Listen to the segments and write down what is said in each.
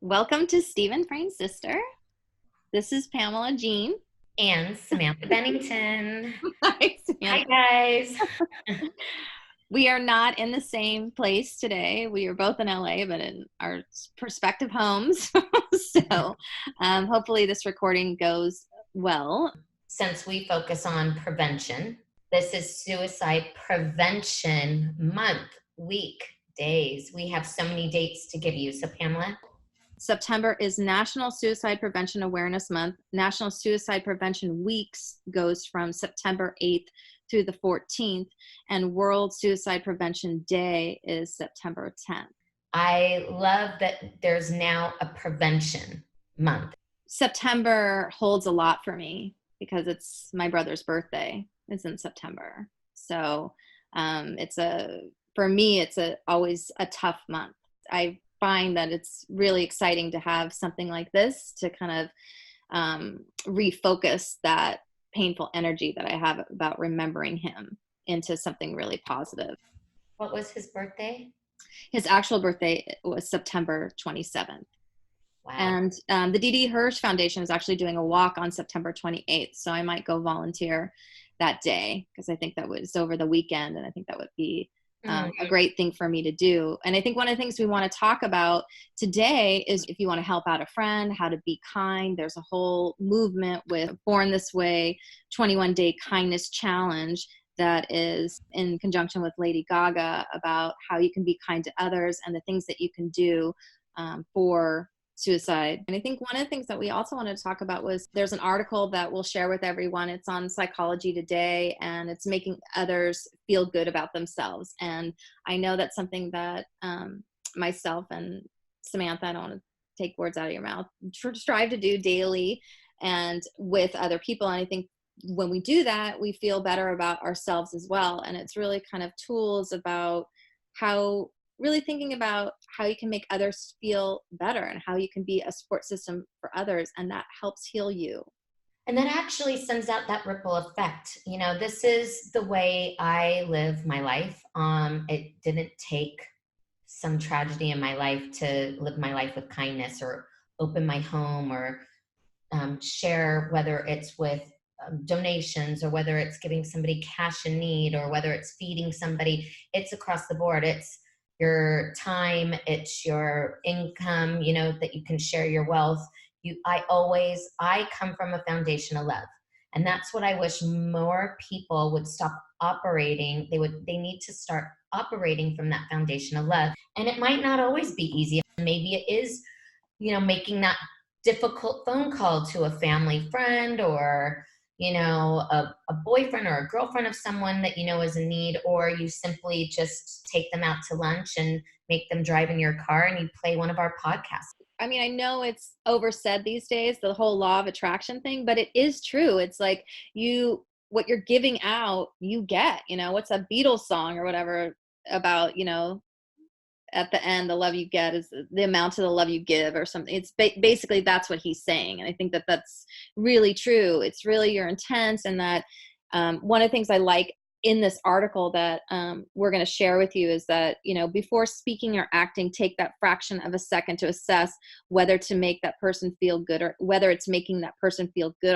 Welcome to Stephen Frank's Sister. This is Pamela Jean. And Samantha Bennington. Hi, Hi, Samantha. guys. We are not in the same place today. We are both in LA, but in our prospective homes. So hopefully this recording goes well. Since we focus on prevention, this is Suicide Prevention Month, week, days. We have so many dates to give you. So, Pamela? September is National Suicide Prevention Awareness Month. National Suicide Prevention Weeks goes from September 8th through the 14th, and World Suicide Prevention Day is September 10th. I love that there's now a prevention month. September holds a lot for me because it's my brother's birthday is in September. So for me, it's always a tough month. I find that it's really exciting to have something like this to kind of refocus that painful energy that I have about remembering him into something really positive. What was his birthday? His actual birthday was September 27th. Wow. And the D.D. Hirsch Foundation is actually doing a walk on September 28th. So I might go volunteer that day because I think that was over the weekend. And I think that would be a great thing for me to do. And I think one of the things we want to talk about today is if you want to help out a friend, how to be kind. There's a whole movement with Born This Way 21-day kindness challenge that is in conjunction with Lady Gaga about how you can be kind to others and the things that you can do for suicide. And I think one of the things that we also wanted to talk about was there's an article that we'll share with everyone. It's on Psychology Today, and it's making others feel good about themselves. And I know that's something that myself and Samantha, I don't want to take words out of your mouth, strive to do daily and with other people. And I think when we do that, we feel better about ourselves as well. And it's really kind of tools about really thinking about how you can make others feel better and how you can be a support system for others, and that helps heal you. And that actually sends out that ripple effect. You know, this is the way I live my life. It didn't take some tragedy in my life to live my life with kindness or open my home or share, whether it's with donations or whether it's giving somebody cash in need or whether it's feeding somebody. It's across the board. It's your time, it's your income, you know, that you can share your wealth. I come from a foundation of love. And that's what I wish more people would stop operating. They need to start operating from that foundation of love. And it might not always be easy. Maybe it is, you know, making that difficult phone call to a family friend or, you know, a boyfriend or a girlfriend of someone that you know is in need, or you simply just take them out to lunch and make them drive in your car and you play one of our podcasts. I mean, I know it's oversaid these days, the whole law of attraction thing, but it is true. It's like what you're giving out, you get, you know, what's a Beatles song or whatever about, you know, at the end, the love you get is the amount of the love you give or something. It's basically that's what he's saying. And I think that that's really true. It's really your intent. And that one of the things I like in this article that we're going to share with you is that, you know, before speaking or acting, take that fraction of a second to assess whether to make that person feel good or whether it's making that person feel good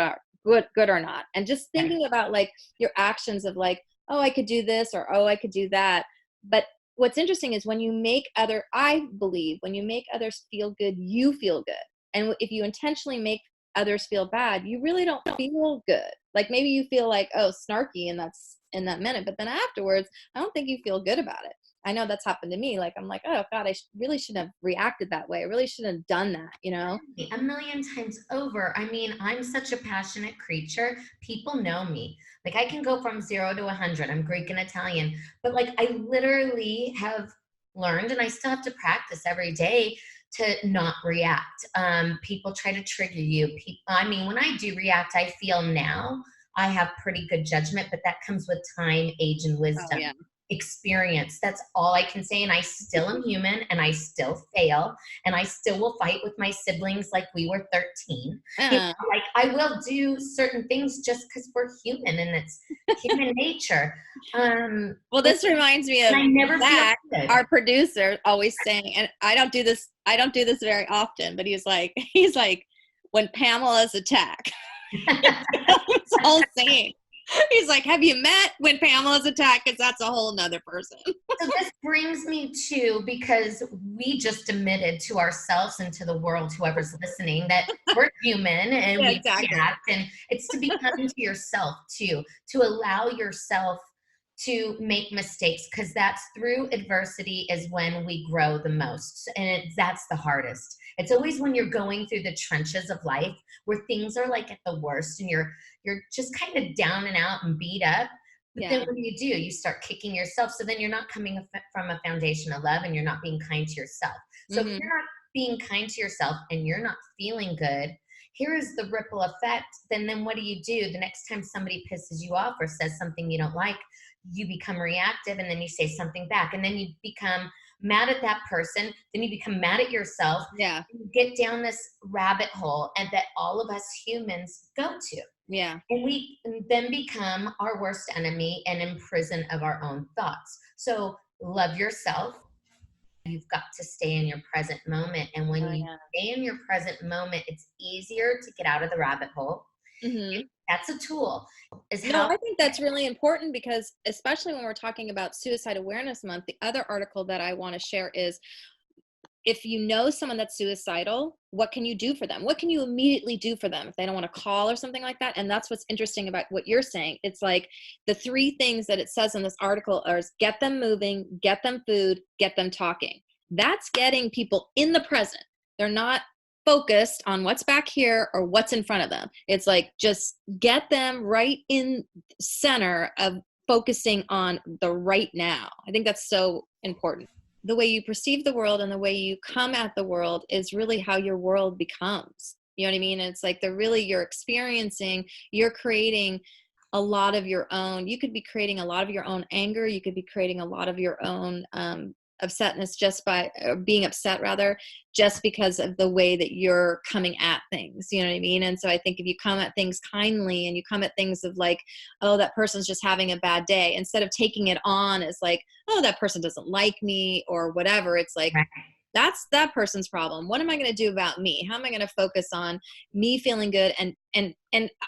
or not. And just thinking about like your actions of like, oh, I could do this or, oh, I could do that. But what's interesting is when you make I believe when you make others feel good, you feel good. And if you intentionally make others feel bad, you really don't feel good. Like maybe you feel like, oh, snarky, and that's in that minute. But then afterwards, I don't think you feel good about it. I know that's happened to me. Like, I'm like, oh God, I really shouldn't have reacted that way. I really shouldn't have done that, you know? A million times over. I mean, I'm such a passionate creature. People know me. Like I can go from 0 to 100. I'm Greek and Italian, but like I literally have learned, and I still have to practice every day to not react. People try to trigger you. I mean, when I do react, I feel now I have pretty good judgment, but that comes with time, age, and wisdom. Oh, yeah. experience. That's all I can say. And I still am human, and I still fail, and I still will fight with my siblings like we were 13. Like I will do certain things just because we're human and it's human nature. Well, this reminds me of Zach, our producer, always saying, and I don't do this very often, but he's like, when Pamela's attacked. It's all saying. He's like, have you met when Pamela's attacked? Because that's a whole nother person. So this brings me to, because we just admitted to ourselves and to the world, whoever's listening, that we're human and we react, and it's to be kind to yourself too, to allow yourself to make mistakes, because that's through adversity is when we grow the most, and that's the hardest. It's always when you're going through the trenches of life where things are like at the worst and you're just kind of down and out and beat up. But then when you do, you start kicking yourself. So then you're not coming from a foundation of love, and you're not being kind to yourself. So if you're not being kind to yourself and you're not feeling good, here is the ripple effect. Then what do? The next time somebody pisses you off or says something you don't like, you become reactive, and then you say something back, and then you become mad at that person, then you become mad at yourself. Yeah. You get down this rabbit hole, and that all of us humans go to. Yeah. And we then become our worst enemy and in prison of our own thoughts. So love yourself. You've got to stay in your present moment. And when you stay in your present moment, it's easier to get out of the rabbit hole. That's a tool. I think that's really important, because especially when we're talking about Suicide Awareness Month, the other article that I want to share is, if you know someone that's suicidal, what can you do for them? What can you immediately do for them if they don't want to call or something like that? And that's what's interesting about what you're saying. It's like the 3 things that it says in this article are: get them moving, get them food, get them talking. That's getting people in the present. They're not focused on what's back here or what's in front of them. It's like, just get them right in center of focusing on the right now. I think that's so important. The way you perceive the world and the way you come at the world is really how your world becomes. You know what I mean? It's like you're experiencing, you're creating a lot of your own. You could be creating a lot of your own anger. You could be creating a lot of your own upsetness just by being upset, rather, just because of the way that you're coming at things. You know what I mean? And so I think if you come at things kindly, and you come at things of like, oh, that person's just having a bad day, instead of taking it on as like, oh, that person doesn't like me or whatever, it's like, that's that person's problem. What am I going to do about me? How am I going to focus on me feeling good? And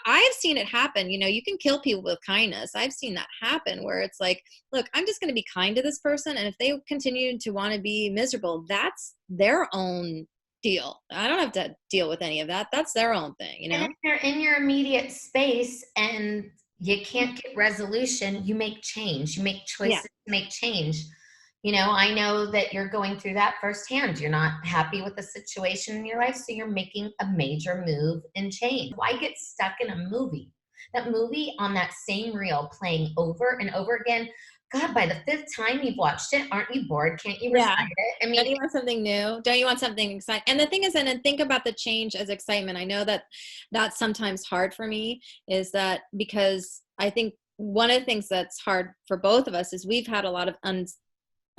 I've seen it happen. You know, you can kill people with kindness. I've seen that happen, where it's like, look, I'm just going to be kind to this person, and if they continue to want to be miserable, that's their own deal. I don't have to deal with any of that. That's their own thing, you know? And if they're in your immediate space and you can't get resolution, you make change. You make choices to make change. You know, I know that you're going through that firsthand. You're not happy with the situation in your life, so you're making a major move and change. Why get stuck in a movie? That movie on that same reel playing over and over again. God, by the 5th time you've watched it, aren't you bored? Can't you recite it? I mean, don't you want something new? Don't you want something exciting? And the thing is, and then think about the change as excitement. I know that that's sometimes hard for me, is that because I think one of the things that's hard for both of us is we've had a lot of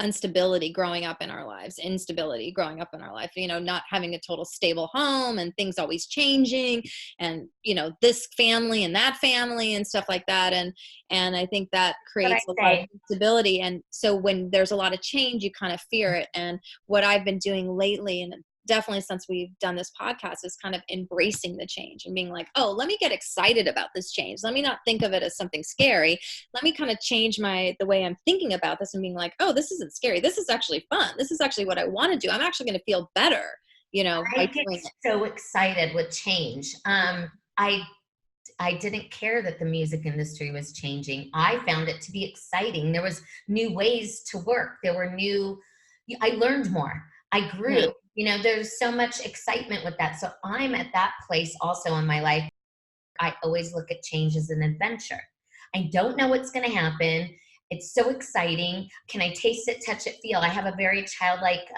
instability growing up in our lives, instability growing up in our life, you know, not having a total stable home and things always changing, and, you know, this family and that family and stuff like that. And I think that creates a lot of instability. And so when there's a lot of change, you kind of fear it. And what I've been doing lately, and definitely since we've done this podcast, is kind of embracing the change and being like, oh, let me get excited about this change. Let me not think of it as something scary. Let me kind of change the way I'm thinking about this, and being like, oh, this isn't scary. This is actually fun. This is actually what I want to do. I'm actually going to feel better, you know. I get so excited with change. I didn't care that the music industry was changing. I found it to be exciting. There was new ways to work. I learned more. I grew. Yeah. You know, there's so much excitement with that. So I'm at that place also in my life. I always look at change as an adventure. I don't know what's going to happen. It's so exciting. Can I taste it, touch it, feel? I have a very childlike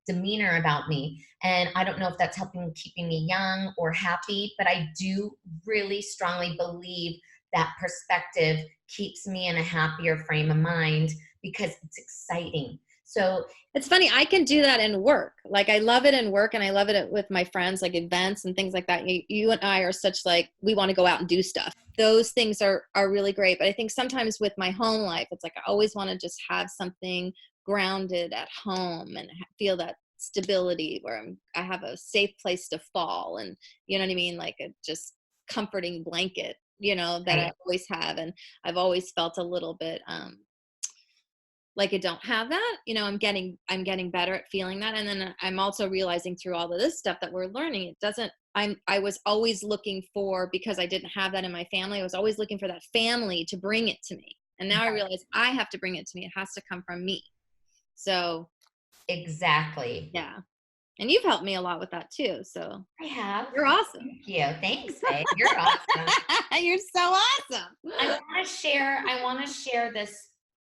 demeanor about me. And I don't know if that's keeping me young or happy, but I do really strongly believe that perspective keeps me in a happier frame of mind because it's exciting. So it's funny. I can do that in work. Like I love it in work and I love it with my friends, like events and things like that. You and I are such like, we want to go out and do stuff. Those things are really great. But I think sometimes with my home life, it's like, I always want to just have something grounded at home and feel that stability where I have a safe place to fall. And you know what I mean? Like a just comforting blanket, that right. I always have. And I've always felt a little bit, like I don't have that, I'm getting better at feeling that. And then I'm also realizing through all of this stuff that we're learning, I was always looking for, because I didn't have that in my family, I was always looking for that family to bring it to me. And now I realize I have to bring it to me. It has to come from me. So exactly. yeah. And you've helped me a lot with that too. So I have. You're awesome. Thank you. Thanks, babe. You're awesome. You're so awesome. I want to share this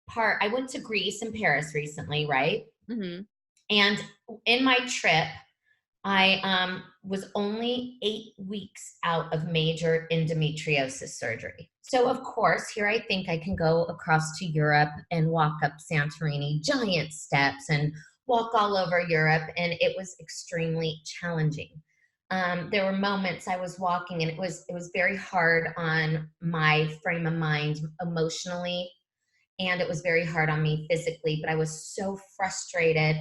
part. I went to Greece and Paris recently, right? Mm-hmm. And in my trip, I was only 8 weeks out of major endometriosis surgery. So of course, here I think I can go across to Europe and walk up Santorini, giant steps, and walk all over Europe. And it was extremely challenging. There were moments I was walking and it was very hard on my frame of mind emotionally. And it was very hard on me physically, but I was so frustrated.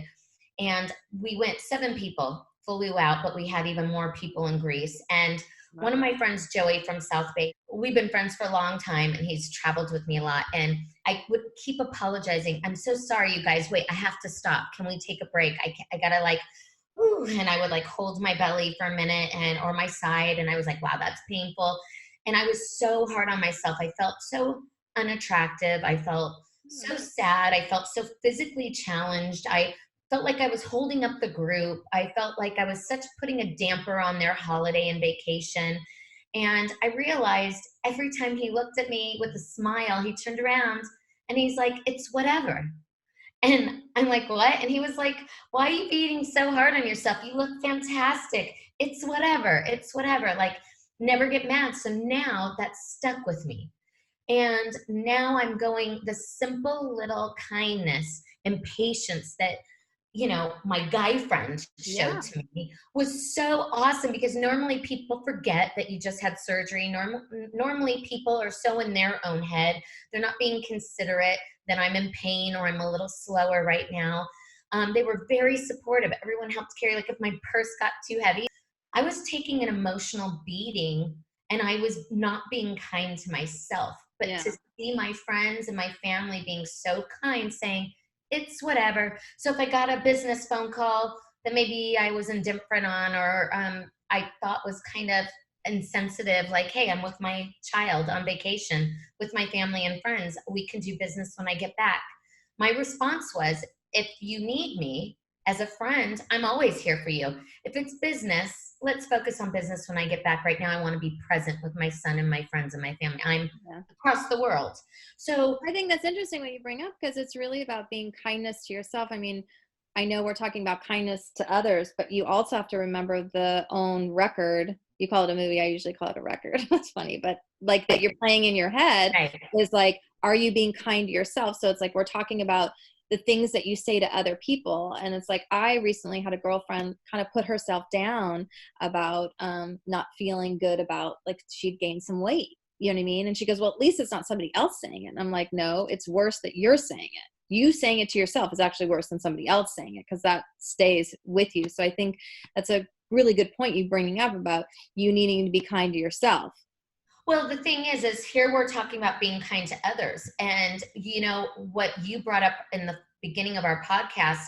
And we went 7 people, flew out, but we had even more people in Greece. And one of my friends, Joey from South Bay, we've been friends for a long time and he's traveled with me a lot. And I would keep apologizing. I'm so sorry, you guys. Wait, I have to stop. Can we take a break? I gotta like, ooh, and I would like hold my belly for a minute or my side. And I was like, wow, that's painful. And I was so hard on myself. I felt so unattractive. I felt so sad. I felt so physically challenged. I felt like I was holding up the group. I felt like I was putting a damper on their holiday and vacation. And I realized every time he looked at me with a smile, he turned around and he's like, it's whatever. And I'm like, what? And he was like, why are you being so hard on yourself? You look fantastic. It's whatever. It's whatever. Like, never get mad. So now that's stuck with me. And now I'm going the simple little kindness and patience that, my guy friend showed to me was so awesome, because normally people forget that you just had surgery. Normally people are so in their own head. They're not being considerate that I'm in pain or I'm a little slower right now. They were very supportive. Everyone helped carry, like if my purse got too heavy, I was taking an emotional beating and I was not being kind to myself. But to see my friends and my family being so kind, saying, it's whatever. So if I got a business phone call that maybe I was indifferent on, or I thought was kind of insensitive, like, hey, I'm with my child on vacation with my family and friends, we can do business when I get back. My response was, if you need me as a friend, I'm always here for you. If it's business, let's focus on business when I get back. Right now, I want to be present with my son and my friends and my family. I'm across the world. So I think that's interesting what you bring up, because it's really about being kindness to yourself. I mean, I know we're talking about kindness to others, but you also have to remember the own record. You call it a movie. I usually call it a record. That's funny. But like that you're playing in your head is like, are you being kind to yourself? So it's like, we're talking about the things that you say to other people. And it's like, I recently had a girlfriend kind of put herself down about not feeling good about, like, she'd gained some weight. You know what I mean? And she goes, well, at least it's not somebody else saying it. And I'm like, no, it's worse that you're saying it. You saying it to yourself is actually worse than somebody else saying it, because that stays with you. So I think that's a really good point you bringing up about you needing to be kind to yourself. Well, the thing is here we're talking about being kind to others. And what you brought up in the beginning of our podcast,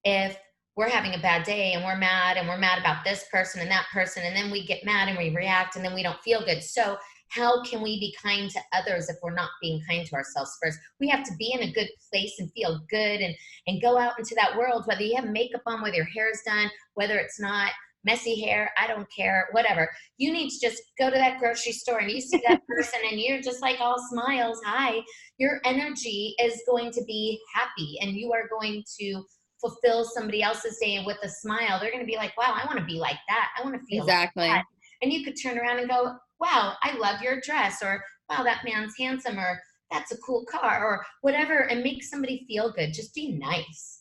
if we're having a bad day and we're mad about this person and that person, and then we get mad and we react and then we don't feel good. So how can we be kind to others if we're not being kind to ourselves first? We have to be in a good place and feel good and go out into that world, whether you have makeup on, whether your hair's done, whether it's not, messy hair, I don't care, whatever. You need to just go to that grocery store and you see that person and you're just like all smiles, hi. Your energy is going to be happy and you are going to fulfill somebody else's day with a smile. They're going to be like, wow, I want to be like that. I want to feel like that. And you could turn around and go, wow, I love your dress, or wow, that man's handsome, or that's a cool car, or whatever, and make somebody feel good. Just be nice.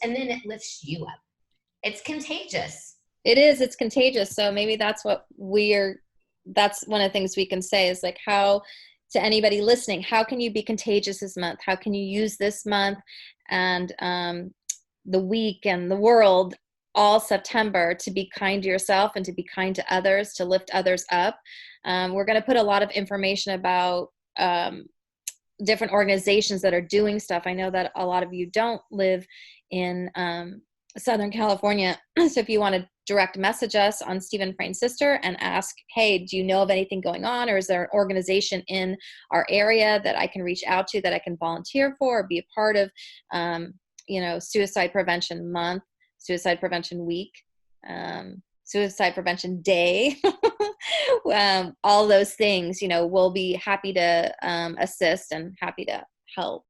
And then it lifts you up. It's contagious. It is, it's contagious. So maybe that's that's one of the things we can say is like, how, to anybody listening, how can you be contagious this month? How can you use this month and the week and the world, all September, to be kind to yourself and to be kind to others, to lift others up? We're going to put a lot of information about different organizations that are doing stuff. I know that a lot of you don't live in Southern California. So if you want to direct message us on Stephen Frain's Sister and ask, hey, do you know of anything going on? Or is there an organization in our area that I can reach out to, that I can volunteer for, or be a part of, Suicide Prevention Month, Suicide Prevention Week, Suicide Prevention Day, all those things, we'll be happy to assist and happy to help.